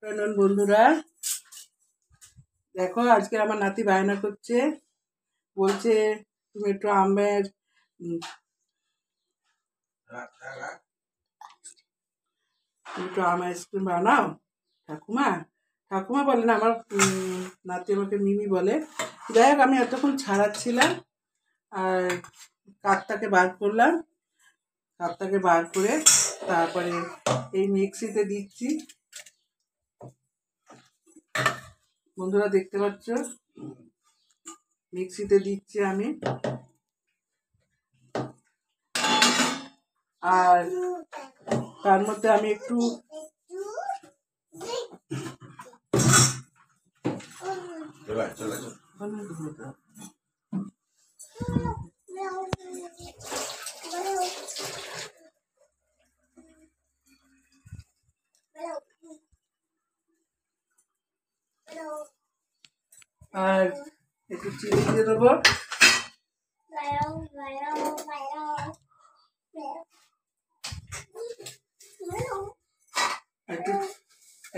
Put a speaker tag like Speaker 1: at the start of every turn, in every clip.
Speaker 1: প্রণাম বন্ধুরা, দেখো আজকে আমার নাতি বায়না করছে, বলছে তুমি একটু আমের আইসক্রিম বানাও। ঠাকুমা ঠাকুমা বলে না, আমার নাতি আমাকে মিমি বলে। যাই হোক, আমি এতক্ষণ ছাড়াচ্ছিলাম আর কাঠটাকে বার করলাম। কাঠটাকে বার করে তারপরে এই মিক্সিতে দিচ্ছি। বন্ধুরা দেখতে পাচ্ছ, মিক্সিতে দিচ্ছি আমি। আর তার মধ্যে আমি একটু আর একটু চিনি দিয়ে দেবো।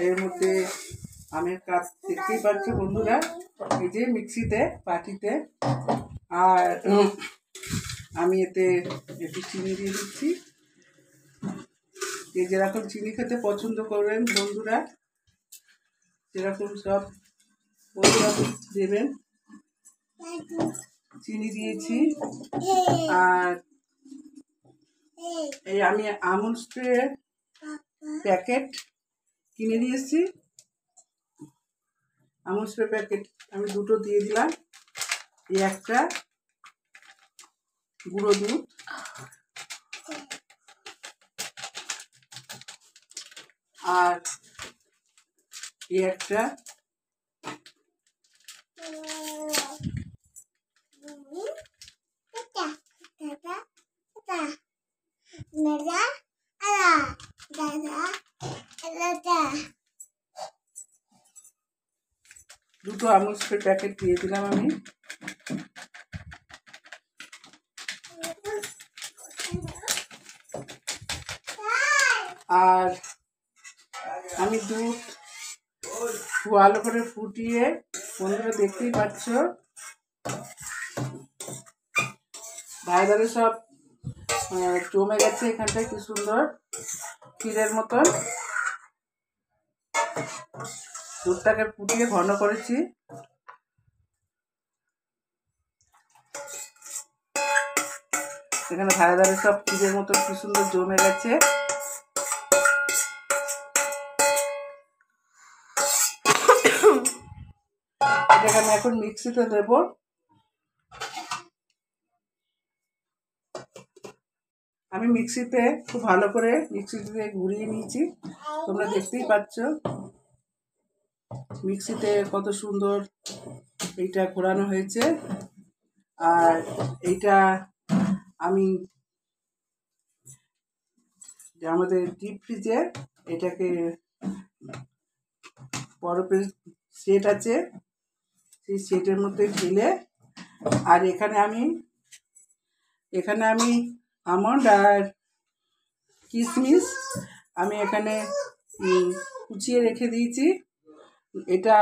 Speaker 1: এর মধ্যে আমের কাজ দেখতেই পাচ্ছ বন্ধুরা, এই যে মিক্সিতে বাটিতে। আর আমি এতে একটু চিনি দিয়ে দিচ্ছি। যে যেরকম চিনি খেতে পছন্দ করবেন বন্ধুরা, যেরকম সব বন্ধুরা দেবেন। চিনি দিয়েছি। আর এই আমি আমুল স্প্রে প্যাকেট কিনে নিয়েছি। আমুল স্প্রে প্যাকেট আমি দুটো দিয়ে দিলাম। এই একটা গুঁড়ো দুধ, আর এই একটা দুটো আমুল স্প্রে প্যাকেট দিয়ে দিলাম আমি। আর আমি দুধ ভালো করে ফুটিয়ে, বন্ধুরা দেখতেই পাচ্ছ ধারে ধারে সব জমে গেছে। এখানটায় কি সুন্দর ক্ষীরের মতন দুধটাকে ফুটিয়ে ঘন করেছি। এখানে ধারে ধারে সব ক্ষীরের মতন কি সুন্দর জমে গেছে। এটাকে আমি এখন মিক্সিতে দেব। আমি মিক্সিতে খুব ভালো করে মিক্সিতে ঘুরিয়ে নিয়েছি, তোমরা দেখতেই পাচ্ছ মিক্সিতে কত সুন্দর এইটা ঘোরানো হয়েছে। আর এইটা আমি আমাদের ডিপ ফ্রিজে এটাকে বরফের সেট আছে, সেই সেটের মধ্যে ঢেলে, আর এখানে আমি আমন্ড আর কিশমিশ আমি এখানে কুচিয়ে রেখে দিয়েছি। এটা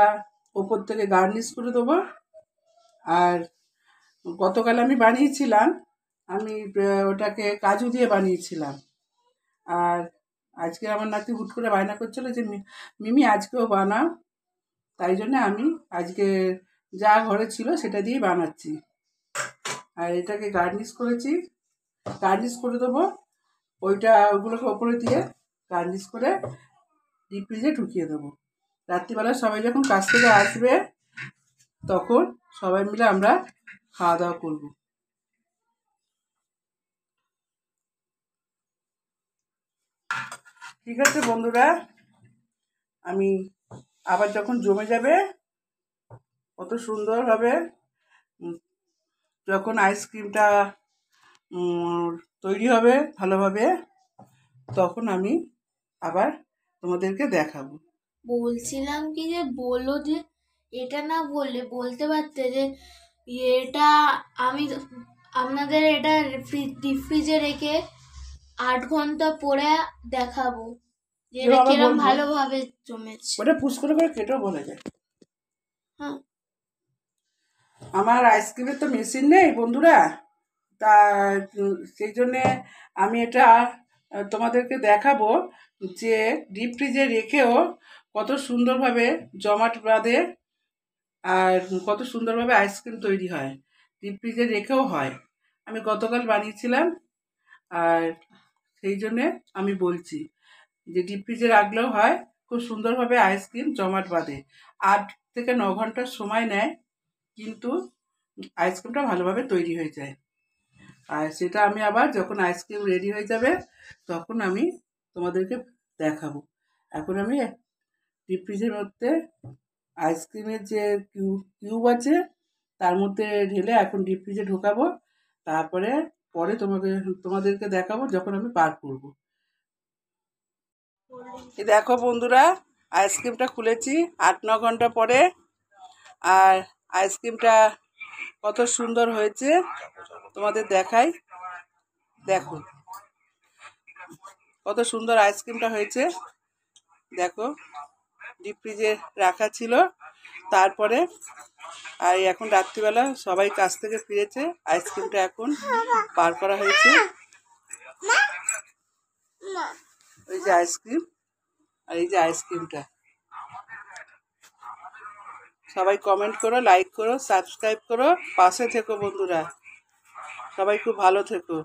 Speaker 1: ওপর থেকে গার্নিশ করে দেবো। আর গতকাল আমি বানিয়েছিলাম, আমি ওটাকে কাজু দিয়ে বানিয়েছিলাম। আর আজকে আমার নাতি হুট করে বায়না করছিল যে মিমি আজকেও বানাও, তাই জন্য আমি আজকে যা ঘরে ছিল সেটা দিয়েই বানাচ্ছি। আর এটাকে গার্নিশ করেছি, গার্নিশ করে দেবো। ওগুলোকে ওপরে দিয়ে গার্নিশ করে ডিপ ফ্রিজে ঢুকিয়ে দেবো। রাত্রিবেলা সবাই যখন কাজ থেকে আসবে তখন সবাই মিলে আমরা খাওয়া দাওয়া করবো। ঠিক আছে বন্ধুরা, আমি আবার যখন জমে যাবে কত সুন্দর হবে, যখন আইসক্রিমটা তৈরি হবে ভালোভাবে, তখন আমি আবার তোমাদেরকে দেখাবো।
Speaker 2: বলছিলাম কি যে বললো যে এটা না বললে বলতে পারতে যে এটা আমি আপনাদের এটা ডিপ ফ্রিজে রেখে 8 ঘন্টা পরে দেখাবো। যে এটা
Speaker 1: আবার
Speaker 2: কিরম
Speaker 1: বলবো।
Speaker 2: ভালোভাবে জমেছে।
Speaker 1: ওটা পুষ করে কেটেও বলা যায়।
Speaker 2: হ্যাঁ,
Speaker 1: আমার আইসক্রিমের তো মেশিন নেই বন্ধুরা, তা সেই জন্যে আমি এটা তোমাদেরকে দেখাবো যে ডিপ ফ্রিজে রেখেও কত সুন্দরভাবে জমাট বাঁধে আর কত সুন্দরভাবে আইসক্রিম তৈরি হয়, ডিপ ফ্রিজে রেখেও হয়। আমি গতকাল বানিয়েছিলাম, আর সেই জন্যে আমি বলছি যে ডিপ ফ্রিজে রাখলেও হয়, খুব সুন্দরভাবে আইসক্রিম জমাট বাঁধে। 8 থেকে 9 ঘন্টার সময় নেয়, কিন্তু আইসক্রিমটা ভালোভাবে তৈরি হয়ে যায়। আর সেটা আমি আবার যখন আইসক্রিম রেডি হয়ে যাবে তখন আমি তোমাদেরকে দেখাবো। এখন আমি ডিপ ফ্রিজের মধ্যে আইসক্রিমের যে কিউব আছে তার মধ্যে ঢেলে এখন ডিপ ফ্রিজে ঢোকাবো, তারপরে পরে তোমাদেরকে দেখাবো যখন আমি পার করবো। এই দেখো বন্ধুরা, আইসক্রিমটা খুলেছি 8-9 ঘন্টা পরে, আর আইসক্রিমটা কত সুন্দর হয়েছে তোমাদের দেখাই। দেখো কত সুন্দর আইসক্রিমটা হয়েছে, দেখো ডিপ ফ্রিজে রাখা ছিল। তারপরে আর এখন রাত্রিবেলা সবাই কাজ থেকে ফিরেছে, আইসক্রিমটা এখন বার করা হয়েছে। ওই যে আইসক্রিম, আর এই যে আইসক্রিমটা। সবাই কমেন্ট করো, লাইক করো, সাবস্ক্রাইব করো, পাশে থেকো বন্ধুরা, সবাই খুব ভালো থেকো।